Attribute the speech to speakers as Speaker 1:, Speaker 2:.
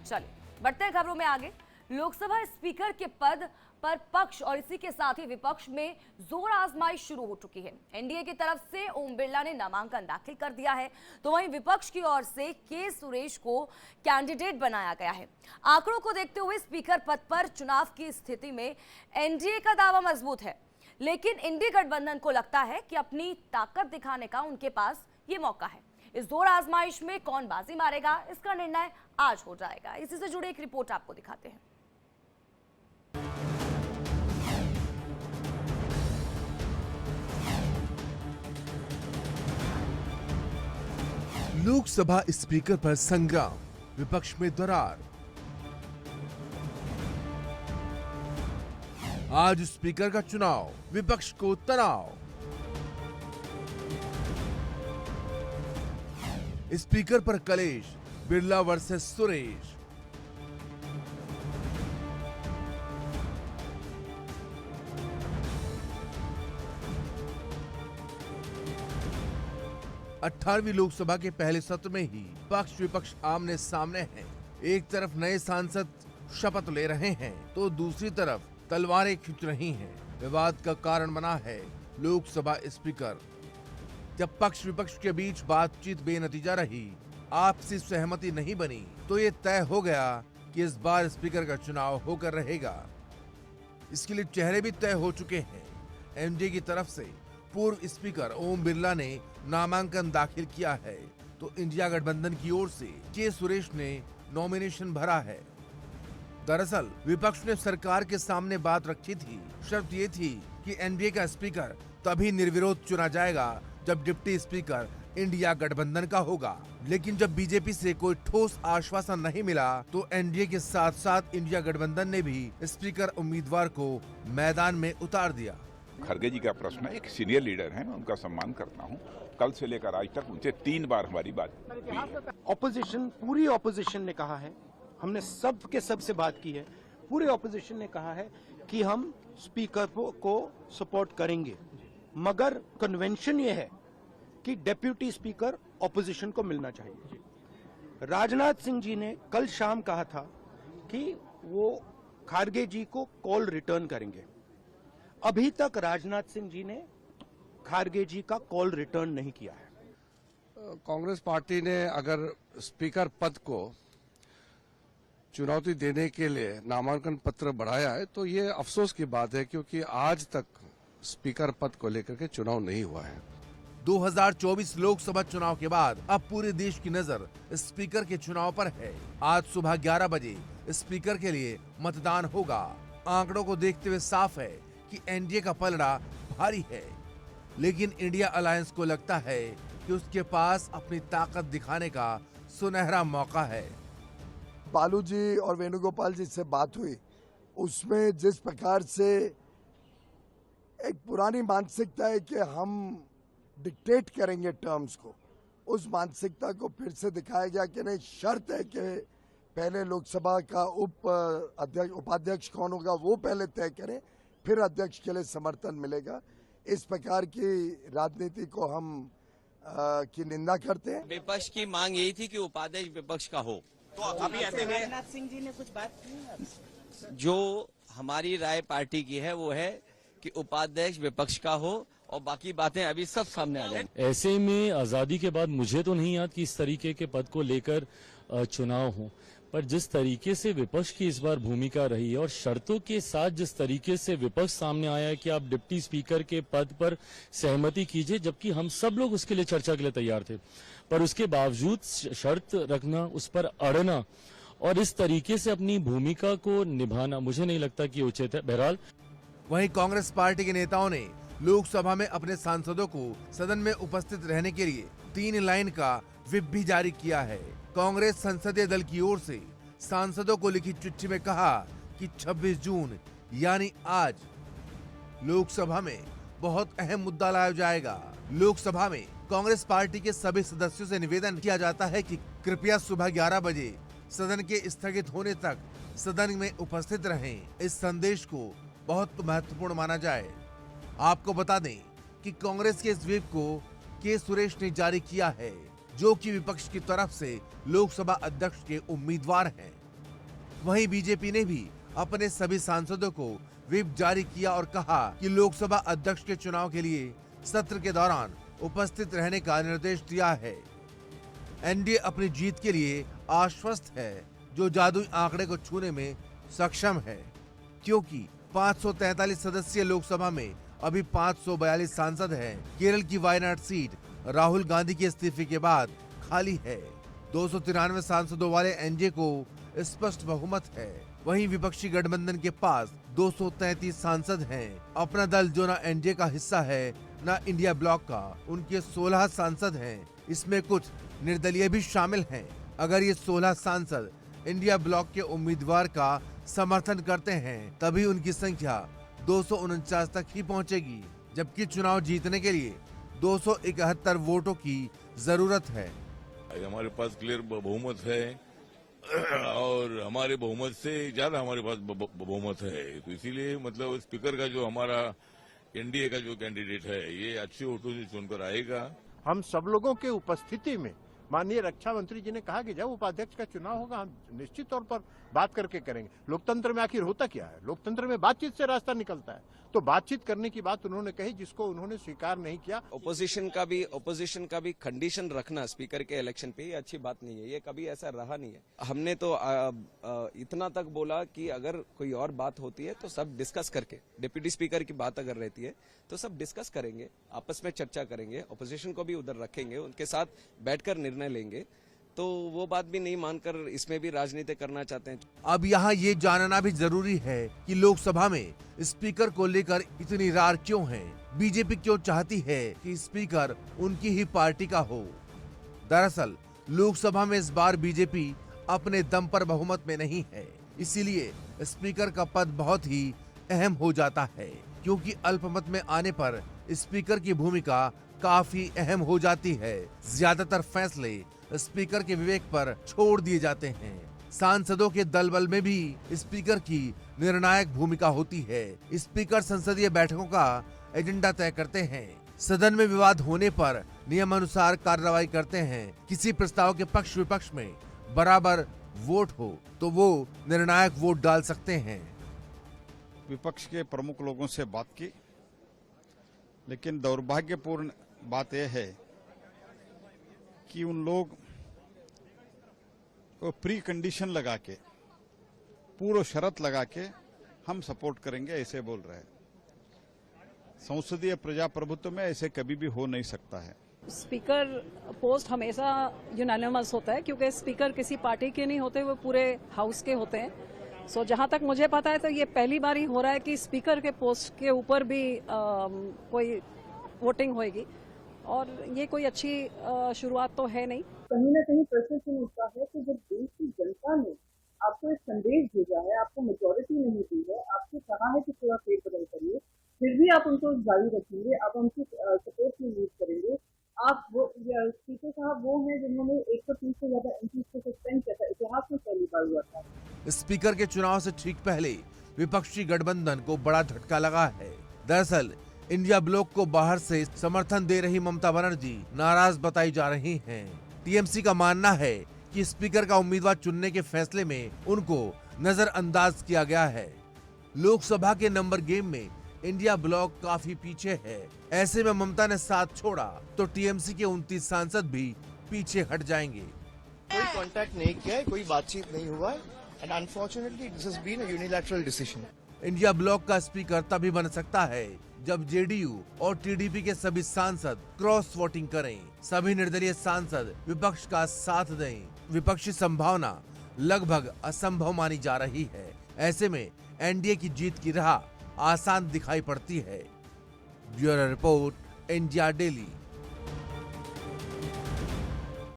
Speaker 1: चलिए बढ़ते हैं खबरों में आगे। लोकसभा स्पीकर के पद पर पक्ष और इसी के साथ ही विपक्ष में जोर आजमाइश शुरू हो चुकी है। एनडीए की तरफ से ओम बिरला ने नामांकन दाखिल कर दिया है, तो वहीं विपक्ष की ओर से के सुरेश को कैंडिडेट बनाया गया है। आंकड़ों को देखते हुए स्पीकर पद पर चुनाव की स्थिति में एनडीए का दावा मजबूत है, लेकिन इंडी गठबंधन को लगता है कि अपनी ताकत दिखाने का उनके पास ये मौका है। इस जोर आजमाइश में कौन बाजी मारेगा, इसका निर्णय आज हो जाएगा। इसी से जुड़ी एक रिपोर्ट आपको दिखाते हैं।
Speaker 2: लोकसभा स्पीकर पर संग्राम, विपक्ष में दरार। आज स्पीकर का चुनाव, विपक्ष को तनाव। स्पीकर पर कलेश, बिरला वर्सेस सुरेश। अठारहवीं लोकसभा के पहले सत्र में ही पक्ष विपक्ष आमने सामने हैं। एक तरफ नए सांसद शपथ ले रहे हैं, तो दूसरी तरफ तलवारें खींच रही हैं। विवाद का कारण बना है लोकसभा स्पीकर। जब पक्ष विपक्ष के बीच बातचीत बेनतीजा रही, आपसी सहमति नहीं बनी, तो ये तय हो गया कि इस बार स्पीकर का चुनाव होकर रहेगा। इसके लिए चेहरे भी तय हो चुके हैं। एनडीए की तरफ से पूर्व स्पीकर ओम बिरला ने नामांकन दाखिल किया है, तो इंडिया गठबंधन की ओर से के सुरेश ने नॉमिनेशन भरा है। दरअसल विपक्ष ने सरकार के सामने बात रखी थी। शर्त ये थी कि एनडीए का स्पीकर तभी निर्विरोध चुना जाएगा जब डिप्टी स्पीकर इंडिया गठबंधन का होगा। लेकिन जब बीजेपी से कोई ठोस आश्वासन नहीं मिला, तो एनडीए के साथ साथ इंडिया गठबंधन ने भी स्पीकर उम्मीदवार को मैदान में उतार दिया।
Speaker 3: खड़गे जी का प्रश्न है, एक सीनियर लीडर हैं, मैं उनका सम्मान करता हूं। कल से लेकर आज तक उनसे 3 बार हमारी बात हुई है।
Speaker 4: ऑपोजिशन, पूरी ऑपोजिशन ने कहा है, हमने सब के सब से बात की है, पूरे ऑपोजिशन ने कहा है कि हम स्पीकर को सपोर्ट करेंगे, मगर कन्वेंशन ये है कि डेप्यूटी स्पीकर ऑपोजिशन को मिलना चाहिए। राजनाथ सिंह जी ने कल शाम कहा था कि वो खारगे जी को कॉल रिटर्न करेंगे। अभी तक राजनाथ सिंह जी ने खारगे जी का कॉल रिटर्न नहीं किया है।
Speaker 5: कांग्रेस पार्टी ने अगर स्पीकर पद को चुनौती देने के लिए नामांकन पत्र बढ़ाया है, तो ये अफसोस की बात है, क्योंकि आज तक स्पीकर पद को लेकर के चुनाव नहीं हुआ है।
Speaker 2: 2024 लोकसभा चुनाव के बाद अब पूरे देश की नजर स्पीकर के चुनाव पर है। आज सुबह 11 बजे स्पीकर के लिए मतदान होगा। आंकड़ों को देखते हुए साफ है कि एनडीए का पलड़ा भारी है, लेकिन इंडिया अलायंस को लगता है कि उसके पास अपनी ताकत दिखाने का सुनहरा मौका है।
Speaker 6: बालू जी और वेणुगोपाल जी से बात हुई, उसमें जिस प्रकार से एक पुरानी मानसिकता है कि हम डिक्टेट करेंगे टर्म्स को, उस मानसिकता को फिर से दिखाया गया कि नहीं, शर्त है कि पहले लोकसभा का उपाध्यक्ष कौन होगा वो पहले तय करें, फिर अध्यक्ष के लिए समर्थन मिलेगा। इस प्रकार की राजनीति को हम की निंदा करते हैं।
Speaker 7: विपक्ष की मांग यही थी कि उपाध्यक्ष विपक्ष का हो,
Speaker 8: तो अभी ऐसे में राजनाथ सिंह जी ने कुछ बात की।
Speaker 7: जो हमारी राय पार्टी की है वो है कि उपाध्यक्ष विपक्ष का हो, और बाकी बातें अभी सब सामने आ जाएंगी।
Speaker 9: ऐसे में आजादी के बाद मुझे तो नहीं याद कि इस तरीके के पद को लेकर चुनाव हो, पर जिस तरीके से विपक्ष की इस बार भूमिका रही है और शर्तों के साथ जिस तरीके से विपक्ष सामने आया है कि आप डिप्टी स्पीकर के पद पर सहमति कीजिए, जबकि हम सब लोग उसके लिए चर्चा के लिए तैयार थे, पर उसके बावजूद शर्त रखना, उस पर अड़ना और इस तरीके से अपनी भूमिका को निभाना, मुझे नहीं लगता कि उचित है। बहरहाल
Speaker 2: वहीं कांग्रेस पार्टी के नेताओं ने लोकसभा में अपने सांसदों को सदन में उपस्थित रहने के लिए 3 लाइन का व्हिप भी जारी किया है। कांग्रेस संसदीय दल की ओर से सांसदों को लिखी चिट्ठी में कहा कि 26 जून यानी आज लोकसभा में बहुत अहम मुद्दा लाया जाएगा। लोकसभा में कांग्रेस पार्टी के सभी सदस्यों से निवेदन किया जाता है कि कृपया सुबह 11 बजे सदन के स्थगित होने तक सदन में उपस्थित रहें। इस संदेश को बहुत महत्वपूर्ण माना जाए। आपको बता दें कि कांग्रेस के इस व्हिप को के सुरेश ने जारी किया है, जो कि विपक्ष की तरफ से लोकसभा अध्यक्ष के उम्मीदवार हैं। वहीं बीजेपी ने भी अपने सभी सांसदों को व्हिप जारी किया और कहा कि लोकसभा अध्यक्ष के चुनाव के लिए सत्र के दौरान उपस्थित रहने का निर्देश दिया है। एनडीए अपनी जीत के लिए आश्वस्त है, जो जादुई आंकड़े को छूने में सक्षम है, क्योंकि 543 सदस्यीय लोकसभा में अभी 542 सांसद हैं। केरल की वायनाड सीट राहुल गांधी के इस्तीफे के बाद खाली है। 293 सांसदों वाले एनडीए को स्पष्ट बहुमत है। वहीं विपक्षी गठबंधन के पास 233 सांसद हैं। अपना दल जो न एनडीए का हिस्सा है न इंडिया ब्लॉक का, उनके 16 सांसद हैं। इसमें कुछ निर्दलीय भी शामिल हैं। अगर ये 16 सांसद इंडिया ब्लॉक के उम्मीदवार का समर्थन करते हैं तभी उनकी संख्या 249 तक ही पहुंचेगी, जबकि चुनाव जीतने के लिए 271 वोटों की जरूरत है।
Speaker 10: हमारे पास क्लियर बहुमत है और हमारे बहुमत से ज्यादा हमारे पास बहुमत है, तो इसीलिए मतलब स्पीकर का जो हमारा एनडीए का जो कैंडिडेट है ये अच्छे वोटों से चुनकर आएगा।
Speaker 4: हम सब लोगों के उपस्थिति में माननीय रक्षा मंत्री जी ने कहा कि जब उपाध्यक्ष का चुनाव होगा हम निश्चित तौर पर बात करके करेंगे। लोकतंत्र में आखिर होता क्या है? लोकतंत्र में बातचीत से रास्ता निकलता है, तो बातचीत करने की बात उन्होंने कही, जिसको उन्होंने स्वीकार नहीं किया।
Speaker 7: ओपोजिशन का भी कंडीशन रखना स्पीकर के इलेक्शन पे, ये अच्छी बात नहीं है, ये कभी ऐसा रहा नहीं है। हमने तो इतना तक बोला कि अगर कोई और बात होती है तो सब डिस्कस करके, डिप्टी स्पीकर की बात अगर रहती है तो सब डिस्कस करेंगे, आपस में चर्चा करेंगे, ओपोजिशन को भी उधर रखेंगे, उनके साथ बैठकर निर्णय लेंगे। तो वो बात भी नहीं मानकर इसमें भी राजनीति करना चाहते हैं।
Speaker 2: अब यहाँ ये जानना भी जरूरी है कि लोकसभा में स्पीकर को लेकर इतनी रार क्यों है। बीजेपी क्यों चाहती है कि स्पीकर उनकी ही पार्टी का हो। दरअसल लोकसभा में इस बार बीजेपी अपने दम पर बहुमत में नहीं है, इसीलिए स्पीकर का पद बहुत ही अहम हो जाता है, क्योंकि अल्पमत में आने पर स्पीकर की भूमिका काफी अहम हो जाती है। ज्यादातर फैसले स्पीकर के विवेक पर छोड़ दिए जाते हैं। सांसदों के दल बल में भी स्पीकर की निर्णायक भूमिका होती है। स्पीकर संसदीय बैठकों का एजेंडा तय करते हैं, सदन में विवाद होने पर नियमानुसार कार्रवाई करते हैं। किसी प्रस्ताव के पक्ष विपक्ष में बराबर वोट हो तो वो निर्णायक वोट डाल सकते हैं।
Speaker 11: विपक्ष के प्रमुख लोगों से बात की, लेकिन दुर्भाग्यपूर्ण बात यह है कि उन लोग प्री कंडीशन लगा के, पूर्व शर्त लगा के हम सपोर्ट करेंगे ऐसे बोल रहे हैं। संसदीय प्रजाप्रभुत्व में ऐसे कभी भी हो नहीं सकता है।
Speaker 12: स्पीकर पोस्ट हमेशा यूनानिमस होता है, क्योंकि स्पीकर किसी पार्टी के नहीं होते, वो पूरे हाउस के होते हैं। सो जहां तक मुझे पता है तो ये पहली बार ही हो रहा है कि स्पीकर के पोस्ट के ऊपर भी कोई वोटिंग होगी, और ये कोई अच्छी शुरुआत तो है नहीं।
Speaker 13: कहीं ना कहीं प्रश्न चिन्ह उठता है कि जब देश की जनता ने आपको एक संदेश भेजा है, आपको मेजोरिटी नहीं दी है, आपसे कहा है कि थोड़ा फेरबदल करिए, फिर भी आप उनको जारी रखेंगे, आप उनकी सपोर्ट में यूज करेंगे। आप वो स्पीकर साहब वो हैं जिन्होंने 130 से ज्यादा एमपी को सस्पेंड किया था, इतिहास में पहली बार हुआ था।
Speaker 2: स्पीकर के चुनाव से ठीक पहले विपक्षी गठबंधन को बड़ा झटका लगा है। दरअसल इंडिया ब्लॉक को बाहर से समर्थन दे रही ममता बनर्जी नाराज बताई जा रही हैं। टीएमसी का मानना है कि स्पीकर का उम्मीदवार चुनने के फैसले में उनको नजरअंदाज किया गया है। लोकसभा के नंबर गेम में इंडिया ब्लॉक काफी पीछे है। ऐसे में ममता ने साथ छोड़ा तो टीएमसी के 29 सांसद भी पीछे हट जाएंगे।
Speaker 14: कोई कांटेक्ट नहीं किया है, कोई बातचीत नहीं हुआ है, and unfortunately this has been a unilateral decision.
Speaker 2: India bloc का स्पीकर तभी बन सकता है जब जेडीयू और टीडीपी के सभी सांसद क्रॉस वोटिंग करें, सभी निर्दलीय सांसद विपक्ष का साथ दें। विपक्षी संभावना लगभग असंभव मानी जा रही है। ऐसे में एनडीए की जीत की राह आसान दिखाई पड़ती है। Bureau report, India daily.